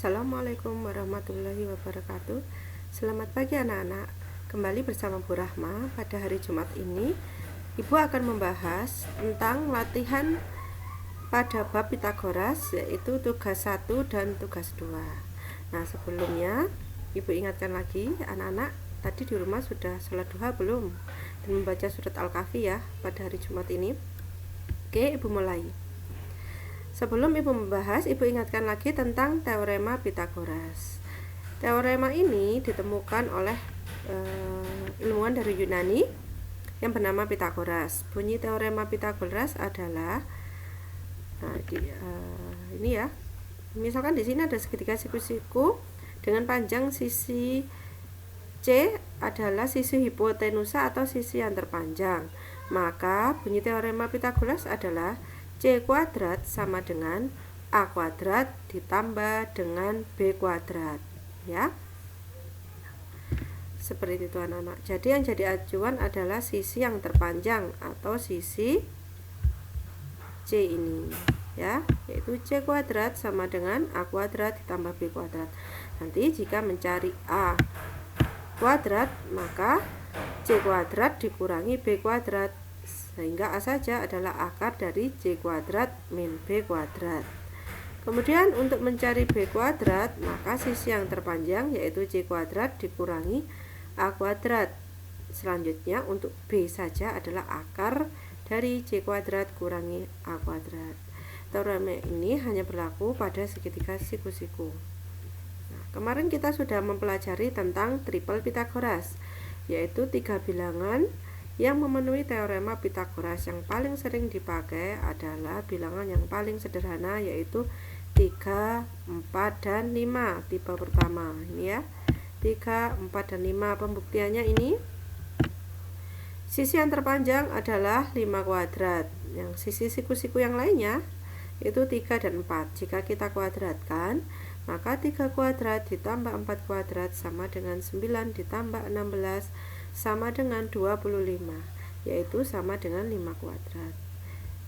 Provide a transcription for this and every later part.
Assalamualaikum warahmatullahi wabarakatuh. Selamat pagi anak-anak. Kembali bersama Bu Rahma. Pada hari Jumat ini Ibu akan membahas tentang latihan pada bab Pitagoras, yaitu tugas 1 dan tugas 2. Nah, sebelumnya Ibu ingatkan lagi anak-anak, tadi di rumah sudah sholat duha belum? Dan membaca surat Al-Kahfi ya pada hari Jumat ini. Oke, Ibu mulai. Sebelum Ibu membahas, Ibu ingatkan lagi tentang teorema Pitagoras. Teorema ini ditemukan oleh ilmuwan dari Yunani yang bernama Pitagoras. Bunyi teorema Pitagoras adalah ini ya. Misalkan di sini ada segitiga siku-siku dengan panjang sisi C adalah sisi hipotenusa atau sisi yang terpanjang. Maka bunyi teorema Pitagoras adalah C kuadrat sama dengan A kuadrat ditambah dengan B kuadrat, ya. Seperti itu anak-anak. Jadi yang jadi acuan adalah sisi yang terpanjang atau sisi C ini, ya, yaitu C kuadrat sama dengan A kuadrat ditambah B kuadrat. Nanti jika mencari A kuadrat, maka C kuadrat dikurangi B kuadrat, sehingga A saja adalah akar dari C kuadrat min B kuadrat. Kemudian untuk mencari B kuadrat, maka sisi yang terpanjang yaitu C kuadrat dikurangi A kuadrat. Selanjutnya untuk B saja adalah akar dari C kuadrat kurangi A kuadrat. Teorema ini hanya berlaku pada segitiga siku-siku. Nah, kemarin kita sudah mempelajari tentang triple Pitagoras, yaitu 3 bilangan yang memenuhi teorema Pitagoras. Yang paling sering dipakai adalah bilangan yang paling sederhana, yaitu 3, 4, dan 5 tipe pertama. Ini ya, 3, 4, dan 5. Pembuktiannya ini, sisi yang terpanjang adalah 5 kuadrat. Yang sisi siku-siku yang lainnya itu 3 dan 4. Jika kita kuadratkan, maka 3 kuadrat ditambah 4 kuadrat sama dengan 9 ditambah 16 sama dengan 25, yaitu sama dengan 5 kuadrat.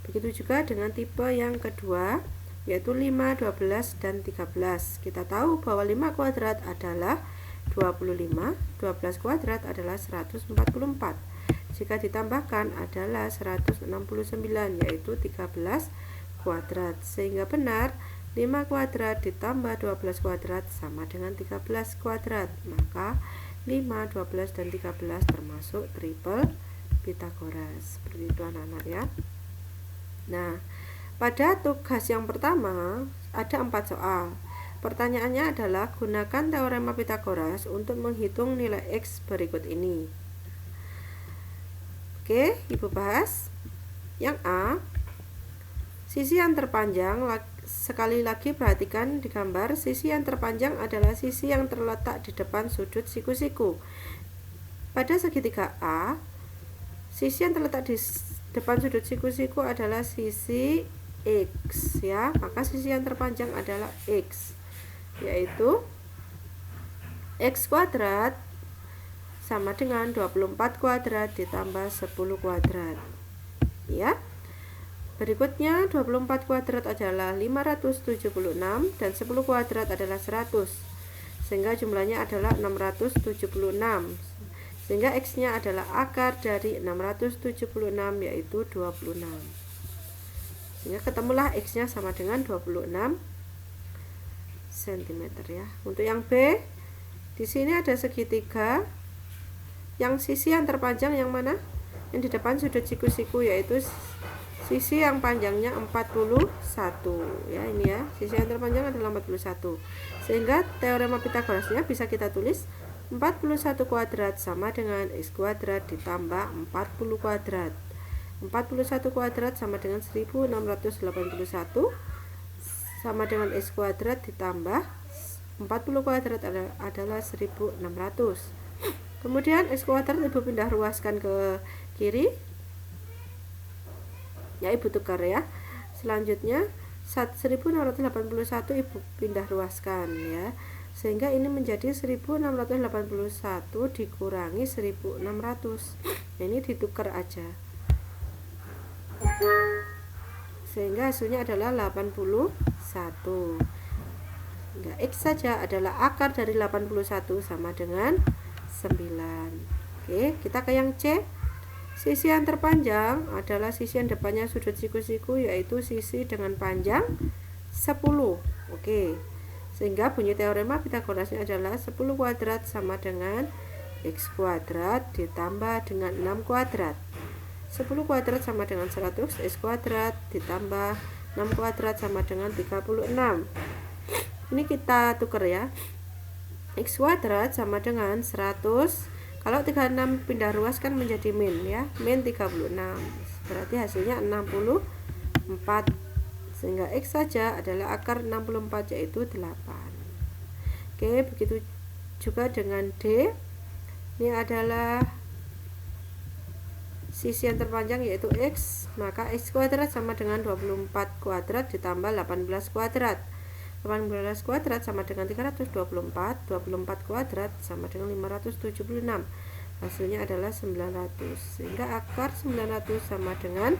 Begitu juga dengan tipe yang kedua, yaitu 5, 12, dan 13. Kita tahu bahwa 5 kuadrat adalah 25, 12 kuadrat adalah 144. Jika ditambahkan adalah 169, yaitu 13 kuadrat. Sehingga benar 5 kuadrat ditambah 12 kuadrat sama dengan 13 kuadrat. Maka 5, 12, dan 13 termasuk triple Pitagoras. Seperti itu anak-anak ya. Nah, pada tugas yang pertama ada 4 soal. Pertanyaannya adalah gunakan teorema Pitagoras untuk menghitung nilai X berikut ini. Oke, Ibu bahas. Yang A, sisi yang terpanjang, sekali lagi perhatikan di gambar, sisi yang terpanjang adalah sisi yang terletak di depan sudut siku-siku. Pada segitiga A, sisi yang terletak di depan sudut siku-siku adalah sisi X, ya. Maka sisi yang terpanjang adalah X, yaitu X kuadrat sama dengan 24 kuadrat ditambah 10 kuadrat, ya. Berikutnya 24 kuadrat adalah 576 dan 10 kuadrat adalah 100, sehingga jumlahnya adalah 676, sehingga X-nya adalah akar dari 676, yaitu 26, sehingga ketemulah X-nya sama dengan 26 cm ya. Untuk yang B, di sini ada segitiga, yang sisi yang terpanjang yang mana? Yang di depan sudut siku-siku, yaitu sisi yang panjangnya 41, ya. Ini ya, sisi yang terpanjang adalah 41, sehingga teorema Pitagorasnya bisa kita tulis 41 kuadrat sama dengan X kuadrat ditambah 40 kuadrat. 41 kuadrat sama dengan 1681 sama dengan X kuadrat ditambah 40 kuadrat adalah 1600. Kemudian X kuadrat Ibu pindah ruaskan ke kiri, ya, Ibu tukar ya. Selanjutnya 1681 Ibu pindah ruaskan ya, sehingga ini menjadi 1681 dikurangi 1600. Ini ditukar aja, sehingga hasilnya adalah 81. Sehingga X saja adalah akar dari 81 sama dengan 9. Oke, kita ke yang C. Sisi yang terpanjang adalah sisi yang depannya sudut siku-siku, yaitu sisi dengan panjang 10. Oke, sehingga bunyi teorema Pitagorasnya adalah 10 kuadrat sama dengan X kuadrat ditambah dengan 6 kuadrat. 10 kuadrat sama dengan 100, X kuadrat ditambah 6 kuadrat sama dengan 36. Ini kita tuker ya. X kuadrat sama dengan 100. Kalau 36 pindah ruas kan menjadi min ya. Min 36. Berarti hasilnya 64. Sehingga X saja adalah akar 64, yaitu 8. Oke, begitu juga dengan D. Ini adalah sisi yang terpanjang yaitu X, maka X kuadrat sama dengan 24 kuadrat ditambah 18 kuadrat. 18 kuadrat sama dengan 324, 24 kuadrat sama dengan 576. Hasilnya adalah 900. Sehingga akar 900 sama dengan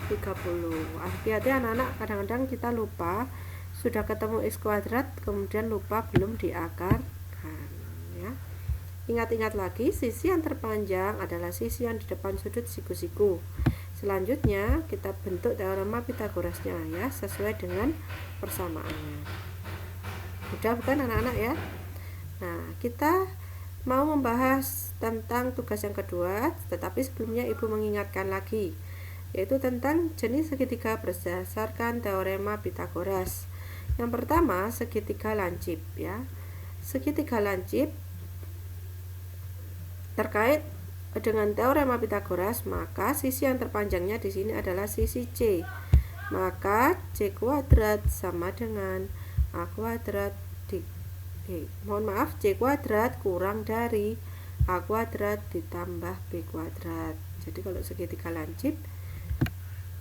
30. Hati-hati anak-anak, kadang-kadang kita lupa sudah ketemu X kuadrat kemudian lupa belum diakarkan ya. Ingat-ingat lagi, sisi yang terpanjang adalah sisi yang di depan sudut siku-siku. Selanjutnya kita bentuk teorema Pitagorasnya ya, sesuai dengan persamaannya. Udah bukan anak-anak ya? Nah, kita mau membahas tentang tugas yang kedua, tetapi sebelumnya Ibu mengingatkan lagi, yaitu tentang jenis segitiga berdasarkan teorema Pitagoras. Yang pertama, segitiga lancip ya. Segitiga lancip terkait dengan teorema Pitagoras, maka sisi yang terpanjangnya di sini adalah sisi C. Maka C kuadrat sama dengan A kuadrat C kuadrat kurang dari A kuadrat ditambah B kuadrat. Jadi kalau segitiga lancip,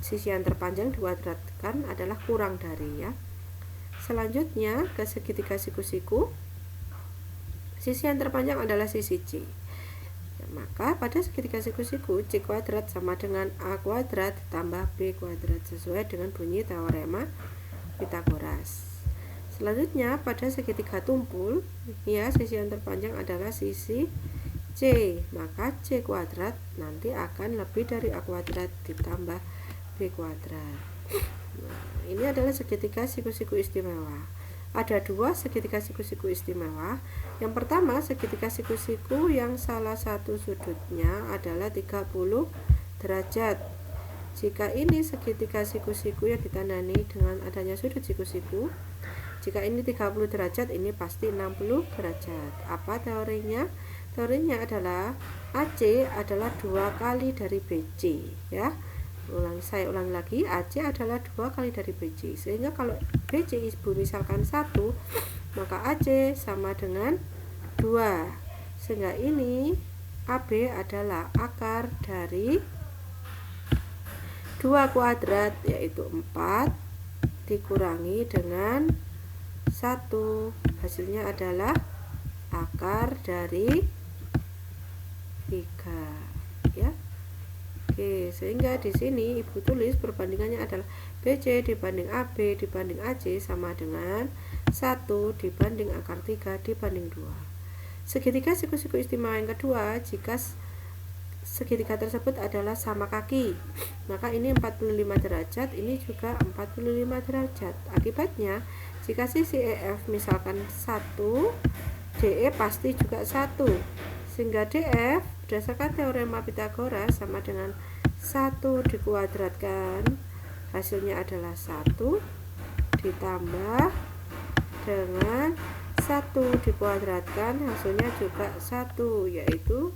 sisi yang terpanjang dikuadratkan adalah kurang dari ya. Selanjutnya ke segitiga siku-siku, sisi yang terpanjang adalah sisi C. Maka pada segitiga siku-siku, C kuadrat sama dengan A kuadrat ditambah B kuadrat, sesuai dengan bunyi teorema Pitagoras. Selanjutnya pada segitiga tumpul ya, sisi yang terpanjang adalah sisi C, maka C kuadrat nanti akan lebih dari A kuadrat ditambah B kuadrat. Nah, ini adalah segitiga siku-siku istimewa. Ada dua segitiga siku-siku istimewa. Yang pertama, segitiga siku-siku yang salah satu sudutnya adalah 30 derajat. Jika ini segitiga siku-siku yang ditandani dengan adanya sudut siku-siku, jika ini 30 derajat, ini pasti 60 derajat. Apa teorinya? Teorinya adalah AC adalah 2 kali dari BC ya. Saya ulangi lagi, AC adalah 2 kali dari BC. Sehingga kalau BC Ibu misalkan 1, maka AC sama dengan 2. Sehingga ini AB adalah akar dari 2 kuadrat, yaitu 4 dikurangi dengan 1. Hasilnya adalah akar dari 3 ya. Oke, sehingga di sini Ibu tulis perbandingannya adalah BC dibanding AB dibanding AC sama dengan 1 dibanding akar 3 dibanding 2. Segitiga siku-siku istimewa yang kedua, jika segitiga tersebut adalah sama kaki, maka ini 45 derajat, ini juga 45 derajat. Akibatnya, jika sisi EF misalkan 1, DE pasti juga 1. Sehingga DF berdasarkan teorema Pitagoras sama dengan 1 dikuadratkan, hasilnya adalah 1 ditambah dengan 1 dikuadratkan, hasilnya juga 1, yaitu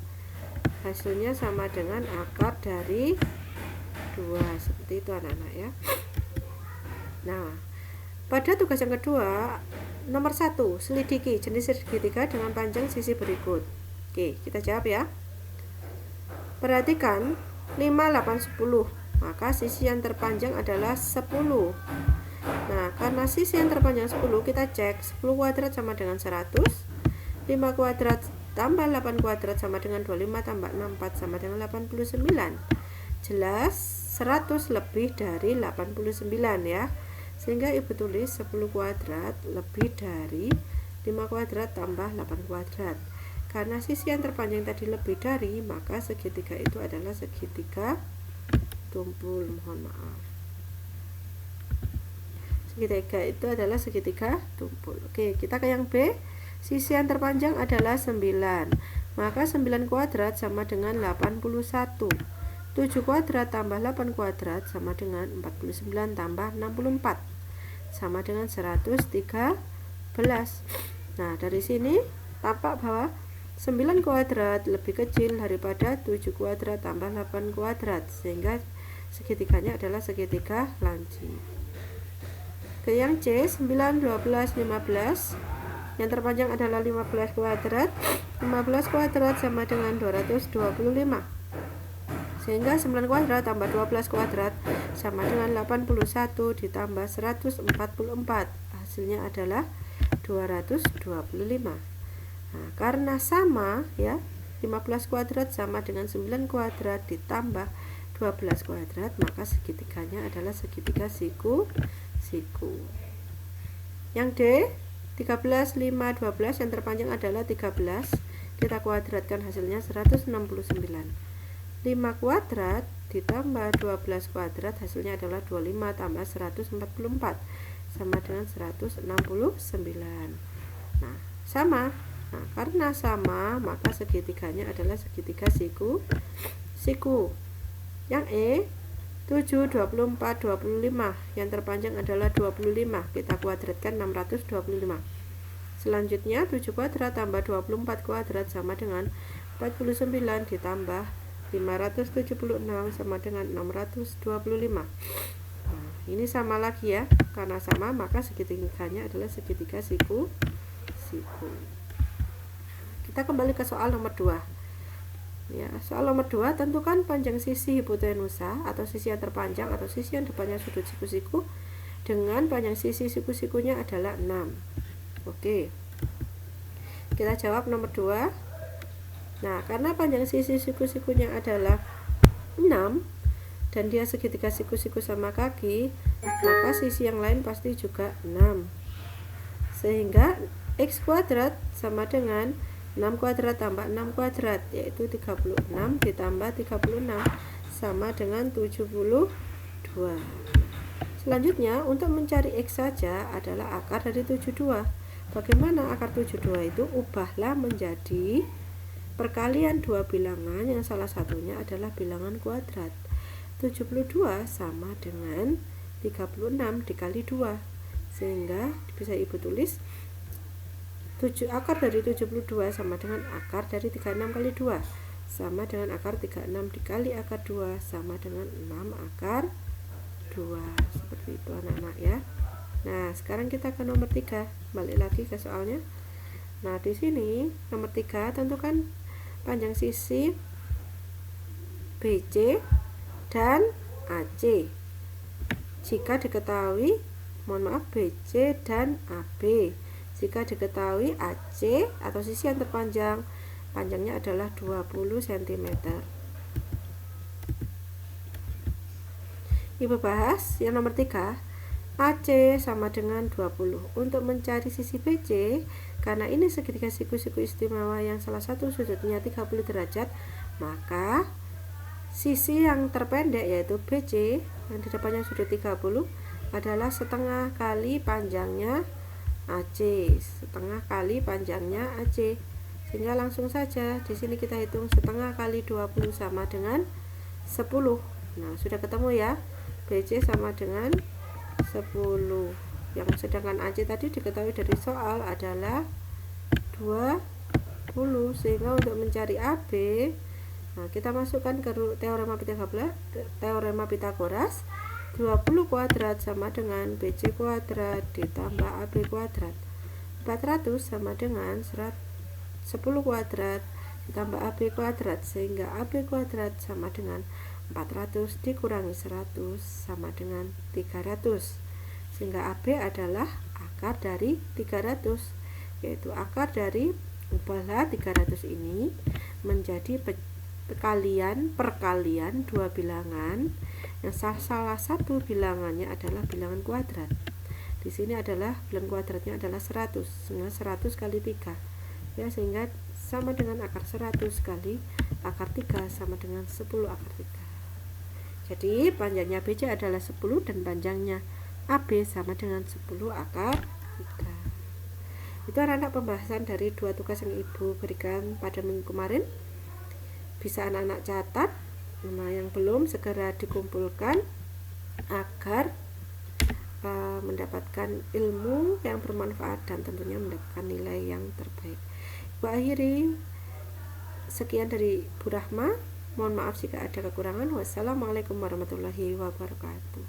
hasilnya sama dengan akar dari 2. Seperti itu anak-anak ya. Nah, pada tugas yang kedua, nomor 1, selidiki jenis segitiga dengan panjang sisi berikut. Oke, kita jawab ya. Perhatikan 5, 8, 10. Maka sisi yang terpanjang adalah 10. Nah, karena sisi yang terpanjang 10, kita cek 10 kuadrat sama dengan 100. 5 kuadrat tambah 8 kuadrat sama dengan 25 tambah 64 sama dengan 89. Jelas 100 lebih dari 89 ya. Sehingga ibu tulis 10 kuadrat lebih dari 5 kuadrat tambah 8 kuadrat. Karena sisi yang terpanjang tadi lebih dari, maka segitiga itu adalah segitiga tumpul. Mohon maaf. Segitiga itu adalah segitiga tumpul. Oke, kita ke yang B. Sisi yang terpanjang adalah 9. Maka 9 kuadrat sama dengan 81. 7 kuadrat tambah 8 kuadrat sama dengan 49 tambah 64. Sama dengan 113. Nah, dari sini tampak bahwa 9 kuadrat lebih kecil daripada 7 kuadrat tambah 8 kuadrat, sehingga segitiganya adalah segitiga lancip. Ke yang C, 9, 12, 15. Yang terpanjang adalah 15 kuadrat. 15 kuadrat sama dengan 225. Sehingga 9 kuadrat tambah 12 kuadrat sama dengan 81 ditambah 144. Hasilnya adalah 225. Nah, karena sama ya, 15 kuadrat sama dengan 9 kuadrat ditambah 12 kuadrat, maka segitiganya adalah segitiga siku. Yang D, 13, 5, 12. Yang terpanjang adalah 13. Kita kuadratkan, hasilnya 169. 5 kuadrat ditambah 12 kuadrat, hasilnya adalah 25 tambah 144 sama dengan 169. Nah, sama. Nah, karena sama, maka segitiganya adalah segitiga siku. Yang E, 7, 24, 25. Yang terpanjang adalah 25. Kita kuadratkan 625. Selanjutnya 7 kuadrat tambah 24 kuadrat sama dengan 49 ditambah 576 sama dengan 625. Nah, ini sama lagi ya. Karena sama, maka segitiganya adalah segitiga siku. Kita kembali ke soal nomor 2. Ya, soal nomor 2, tentukan panjang sisi hipotenusa atau sisi yang terpanjang atau sisi yang depannya sudut siku-siku dengan panjang sisi siku-sikunya adalah 6. Oke. Kita jawab nomor 2. Nah, karena panjang sisi siku-sikunya adalah 6 dan dia segitiga siku-siku sama kaki, maka sisi yang lain pasti juga 6. Sehingga X kuadrat sama dengan 6 kuadrat tambah 6 kuadrat, yaitu 36 ditambah 36 sama dengan 72. Selanjutnya, untuk mencari X saja adalah akar dari 72. Bagaimana akar 72 itu? Ubahlah menjadi perkalian dua bilangan yang salah satunya adalah bilangan kuadrat. 72 sama dengan 36 dikali 2. Sehingga bisa Ibu tulis akar dari 72 sama dengan akar dari 36 kali 2 sama dengan akar 36 dikali akar 2 sama dengan 6 akar 2. Seperti itu anak-anak ya. Nah, sekarang kita ke nomor 3. Balik lagi ke soalnya. Nah, di sini nomor 3, tentukan panjang sisi BC dan AC jika diketahui, BC dan AB. Jika diketahui AC atau sisi yang terpanjang, panjangnya adalah 20 cm. Ibu bahas yang nomor 3. AC sama dengan 20. Untuk mencari sisi BC, karena ini segitiga siku-siku istimewa yang salah satu sudutnya 30 derajat, maka sisi yang terpendek yaitu BC yang di depannya sudut 30 adalah setengah kali panjangnya AC, setengah kali panjangnya AC. Sehingga langsung saja di sini kita hitung setengah kali 20 sama dengan 10. Nah, sudah ketemu ya. BC sama dengan 10. Yang sedangkan AC tadi diketahui dari soal adalah 20. Sehingga untuk mencari AB, nah, kita masukkan ke teorema Pitagoras. 20 kuadrat sama dengan BC kuadrat ditambah AB kuadrat. 400 sama dengan 10 kuadrat ditambah AB kuadrat, sehingga AB kuadrat sama dengan 400 dikurangi 100 sama dengan 300. Sehingga AB adalah akar dari 300, yaitu akar dari, ubahlah 300 ini menjadi perkalian dua bilangan yang salah satu bilangannya adalah bilangan kuadrat. Di sini adalah bulan kuadratnya adalah 100, sehingga 100 kali 3 ya, sehingga sama dengan akar 100 kali akar 3 sama dengan 10 akar 3. Jadi panjangnya BC adalah 10 dan panjangnya AB sama dengan 10 akar 3. Itu anak-anak pembahasan dari 2 tugas yang Ibu berikan pada minggu kemarin. Bisa anak-anak catat. Nah, yang belum segera dikumpulkan agar mendapatkan ilmu yang bermanfaat dan tentunya mendapatkan nilai yang terbaik. Ibu akhiri, sekian dari Bu Rahma. Mohon maaf jika ada kekurangan. Wassalamualaikum warahmatullahi wabarakatuh.